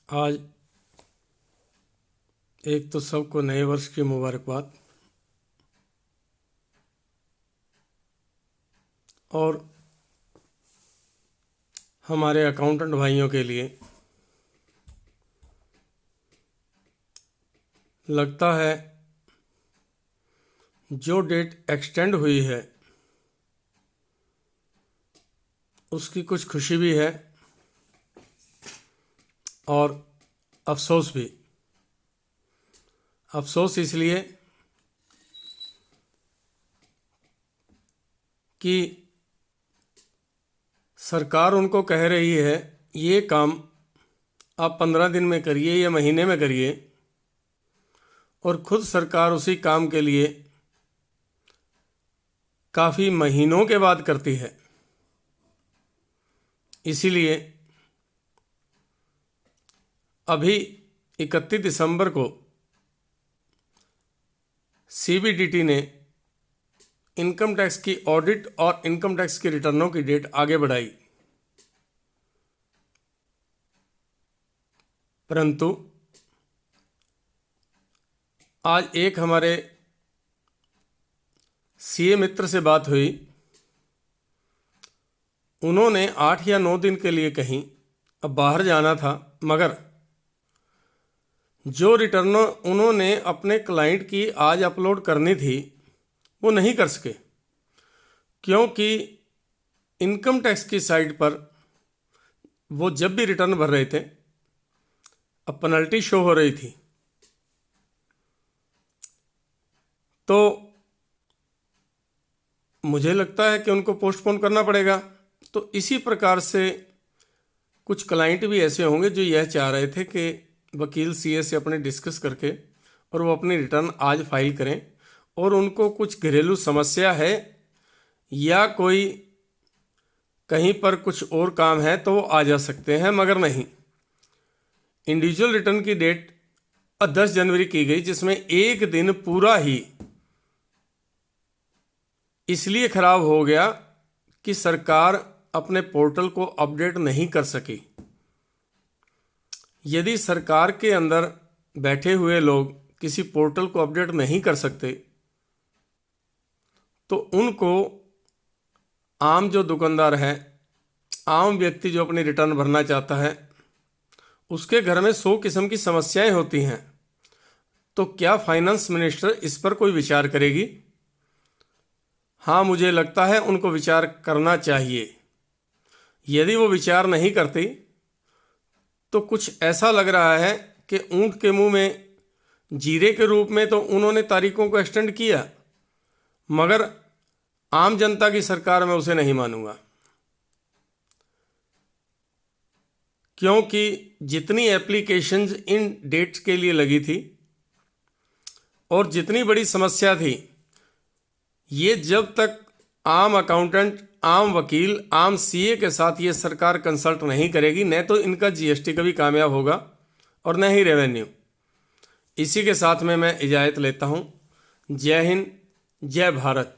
आज एक तो सबको नए वर्ष की मुबारकबाद और हमारे अकाउंटेंट भाइयों के लिए लगता है जो डेट एक्सटेंड हुई है उसकी कुछ खुशी भी है और अफसोस भी। अफसोस इसलिए कि सरकार उनको कह रही है ये काम आप 15 दिन में करिए या महीने में करिए, और खुद सरकार उसी काम के लिए काफ़ी महीनों के बाद करती है। इसीलिए अभी 31 दिसंबर को सीबीडीटी ने इनकम टैक्स की ऑडिट और इनकम टैक्स की रिटर्नों की डेट आगे बढ़ाई, परंतु आज एक हमारे सीए मित्र से बात हुई। उन्होंने 8 या 9 दिन के लिए कहीं अब बाहर जाना था, मगर जो रिटर्न उन्होंने अपने क्लाइंट की आज अपलोड करनी थी वो नहीं कर सके, क्योंकि इनकम टैक्स की साइट पर वो जब भी रिटर्न भर रहे थे अब पेनल्टी शो हो रही थी। तो मुझे लगता है कि उनको पोस्टपोन करना पड़ेगा। तो इसी प्रकार से कुछ क्लाइंट भी ऐसे होंगे जो यह चाह रहे थे कि वकील सीए से अपने डिस्कस करके और वो अपनी रिटर्न आज फाइल करें, और उनको कुछ घरेलू समस्या है या कोई कहीं पर कुछ और काम है तो वो आ जा सकते हैं, मगर नहीं। इंडिविजुअल रिटर्न की डेट 10 जनवरी की गई, जिसमें एक दिन पूरा ही इसलिए खराब हो गया कि सरकार अपने पोर्टल को अपडेट नहीं कर सकी। यदि सरकार के अंदर बैठे हुए लोग किसी पोर्टल को अपडेट नहीं कर सकते तो उनको आम जो दुकानदार है, आम व्यक्ति जो अपनी रिटर्न भरना चाहता है, उसके घर में 100 किस्म की समस्याएं होती हैं। तो क्या फाइनेंस मिनिस्टर इस पर कोई विचार करेगी? हाँ, मुझे लगता है उनको विचार करना चाहिए। यदि वो विचार नहीं करती तो कुछ ऐसा लग रहा है कि ऊंट के मुंह में जीरे के रूप में तो उन्होंने तारीखों को एक्सटेंड किया, मगर आम जनता की सरकार में उसे नहीं मानूंगा, क्योंकि जितनी एप्लीकेशंस इन डेट्स के लिए लगी थी और जितनी बड़ी समस्या थी, ये जब तक आम अकाउंटेंट, आम वकील, आम सीए के साथ ये सरकार कंसल्ट नहीं करेगी, न तो इनका जीएसटी कभी कामयाब होगा और न ही रेवेन्यू। इसी के साथ में मैं इजाज़त लेता हूँ। जय हिंद, जय भारत।